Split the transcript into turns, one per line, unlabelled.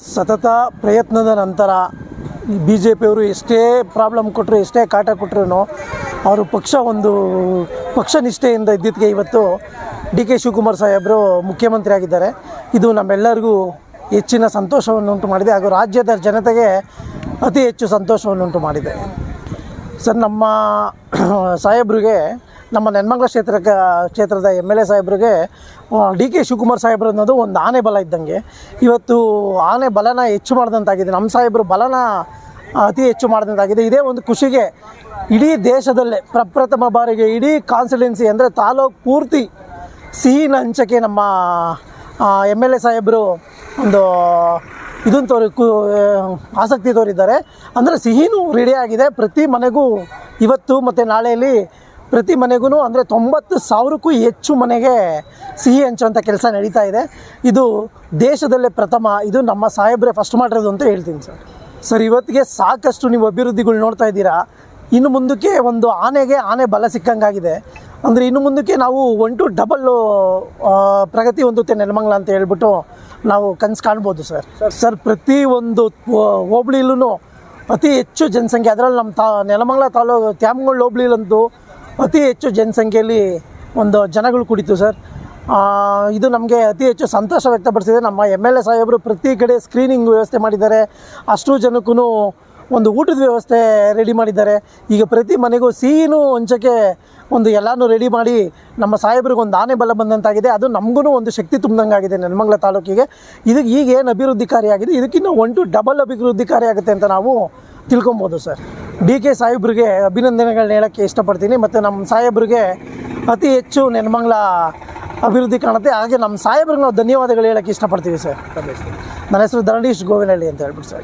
ಸತತ ಪ್ರಯತ್ನದ ನಂತರ ಬಿ ಜೆ ಪಿಯವರು ಎಷ್ಟೇ ಪ್ರಾಬ್ಲಮ್ ಕೊಟ್ಟರು, ಎಷ್ಟೇ ಕಾಟ ಕೊಟ್ಟರು ಅವರು ಪಕ್ಷ ನಿಷ್ಠೆಯಿಂದ ಇದ್ದಿದ್ದಕ್ಕೆ ಇವತ್ತು ಡಿ ಕೆ ಶಿವಕುಮಾರ್ ಸಾಹೇಬರು ಮುಖ್ಯಮಂತ್ರಿ ಆಗಿದ್ದಾರೆ. ಇದು ನಮ್ಮೆಲ್ಲರಿಗೂ ಹೆಚ್ಚಿನ ಸಂತೋಷವನ್ನುಂಟು ಮಾಡಿದೆ ಹಾಗೂ ರಾಜ್ಯದ ಜನತೆಗೆ ಅತಿ ಹೆಚ್ಚು ಸಂತೋಷವನ್ನುಂಟು ಮಾಡಿದೆ. ಸರ್, ನಮ್ಮ ಸಾಹೇಬ್ರಿಗೆ, ನಮ್ಮ ನೆಲಮಂಗಲ ಕ್ಷೇತ್ರದ MLA ಸಾಹೇಬ್ರಿಗೆ ಡಿ ಕೆ ಶಿವಕುಮಾರ್ ಸಾಹೇಬ್ರು ಅನ್ನೋದು ಒಂದು ಆನೆ ಬಲ ಇದ್ದಂಗೆ. ಇವತ್ತು ಆನೆ ಬಲನ ಹೆಚ್ಚು ಮಾಡಿದಂತಾಗಿದೆ, ನಮ್ಮ ಸಾಹೇಬರು ಬಲನ ಅತಿ ಹೆಚ್ಚು ಮಾಡಿದಂತಾಗಿದೆ. ಇದೇ ಒಂದು ಖುಷಿಗೆ ಇಡೀ ದೇಶದಲ್ಲೇ ಪ್ರಪ್ರಥಮ ಬಾರಿಗೆ ಇಡೀ ಕಾನ್ಸ್ಟಿಟ್ಯೂನ್ಸಿ ಅಂದರೆ ತಾಲೂಕು ಪೂರ್ತಿ ಸಿಹಿನ ಹಂಚಕ್ಕೆ ನಮ್ಮ MLA ಸಾಹೇಬರು ಒಂದು ಇದನ್ನು ಆಸಕ್ತಿ ತೋರಿದ್ದಾರೆ. ಅಂದರೆ ಸಿಹಿನೂ ರೆಡಿಯಾಗಿದೆ. ಪ್ರತಿ ಮನೆಗೂ ಇವತ್ತು ಮತ್ತು ನಾಳೆಯಲ್ಲಿ ಪ್ರತಿ ಮನೆಗೂ ಅಂದರೆ 90,000ಕ್ಕೂ ಹೆಚ್ಚು ಮನೆಗೆ ಸಿಹಿ ಹಂಚುವಂಥ ಕೆಲಸ ನಡೀತಾ ಇದೆ. ಇದು ದೇಶದಲ್ಲೇ ಪ್ರಥಮ. ಇದು ನಮ್ಮ ಸಾಹೇಬ್ರೆ ಫಸ್ಟ್ ಮಾಡಿರೋದು ಅಂತ ಹೇಳ್ತೀನಿ ಸರ್. ಇವತ್ತಿಗೆ ಸಾಕಷ್ಟು ನೀವು ಅಭಿವೃದ್ಧಿಗಳು ನೋಡ್ತಾ ಇದ್ದೀರಾ. ಇನ್ನು ಮುಂದಕ್ಕೆ ಒಂದು ಆನೆ ಬಲ ಸಿಕ್ಕಂಗಾಗಿದೆ. ಅಂದರೆ ಇನ್ನು ಮುಂದಕ್ಕೆ ನಾವು 1 to 2 ಪ್ರಗತಿ ಹೊಂದುತ್ತೆ ನೆಲಮಂಗಲ ಅಂತ ಹೇಳ್ಬಿಟ್ಟು ನಾವು ಕನಸು ಕಾಣ್ಬೋದು ಸರ್. ಪ್ರತಿ ಒಂದು ಹೋಬಳಿಲೂ ಅತಿ ಹೆಚ್ಚು ಜನಸಂಖ್ಯೆ, ಅದರಲ್ಲಿ ನಮ್ಮ ನೆಲಮಂಗಲ ತಾಲೂಕು ತ್ಯಾಮಗೌಡ ಹೋಬಳಿಲಂತೂ ಅತಿ ಹೆಚ್ಚು ಜನಸಂಖ್ಯೆಯಲ್ಲಿ ಒಂದು ಜನಗಳು ಕುಡಿತು ಸರ್. ಇದು ನಮಗೆ ಅತಿ ಹೆಚ್ಚು ಸಂತೋಷ ವ್ಯಕ್ತಪಡಿಸಿದೆ. ನಮ್ಮ MLA ಸಾಹೇಬರು ಪ್ರತಿ ಕಡೆ ಸ್ಕ್ರೀನಿಂಗ್ ವ್ಯವಸ್ಥೆ ಮಾಡಿದ್ದಾರೆ. ಅಷ್ಟು ಜನಕ್ಕೂ ಒಂದು ಊಟದ ವ್ಯವಸ್ಥೆ ರೆಡಿ ಮಾಡಿದ್ದಾರೆ. ಈಗ ಪ್ರತಿ ಮನೆಗೂ ಸಿಹಿನೂ ಹಂಚೋಕ್ಕೆ ಒಂದು ಎಲ್ಲನೂ ರೆಡಿ ಮಾಡಿ ನಮ್ಮ ಸಾಹೇಬ್ರಿಗೆ ಒಂದು ಆನೆ ಬಲ ಬಂದಂತಾಗಿದೆ. ಅದು ನಮಗೂ ಒಂದು ಶಕ್ತಿ ತುಂಬಿದಂಗಾಗಿದೆ ನೆಲಮಂಗಲ ತಾಲೂಕಿಗೆ. ಇದಕ್ಕೆ ಈಗೇನು ಅಭಿವೃದ್ಧಿ ಕಾರ್ಯ ಆಗಿದೆ, ಇದಕ್ಕಿಂತ 1 to 2 ಅಭಿವೃದ್ಧಿ ಕಾರ್ಯ ಆಗುತ್ತೆ ಅಂತ ನಾವು ತಿಳ್ಕೊಬೋದು ಸರ್. ಡಿ ಕೆ ಸಾಹೇಬ್ರಿಗೆ ಅಭಿನಂದನೆಗಳನ್ನ ಹೇಳೋಕ್ಕೆ ಇಷ್ಟಪಡ್ತೀನಿ. ಮತ್ತು ನಮ್ಮ ಸಾಹೇಬ್ರಿಗೆ ಅತಿ ಹೆಚ್ಚು ನೆಲಮಂಗಲ ಅಭಿವೃದ್ಧಿ ಕಾಣುತ್ತೆ. ಹಾಗೆ ನಮ್ಮ ಸಾಹೇಬ್ರಿಗೆ ನಾವು ಧನ್ಯವಾದಗಳು ಹೇಳೋಕ್ಕೆ ಇಷ್ಟಪಡ್ತೀವಿ ಸರ್. ನನ್ನ ಹೆಸರು ಧರಣೀಶ್ ಗೋವಿನಹಳ್ಳಿ ಅಂತ ಹೇಳ್ಬಿಟ್ಟು ಸರ್.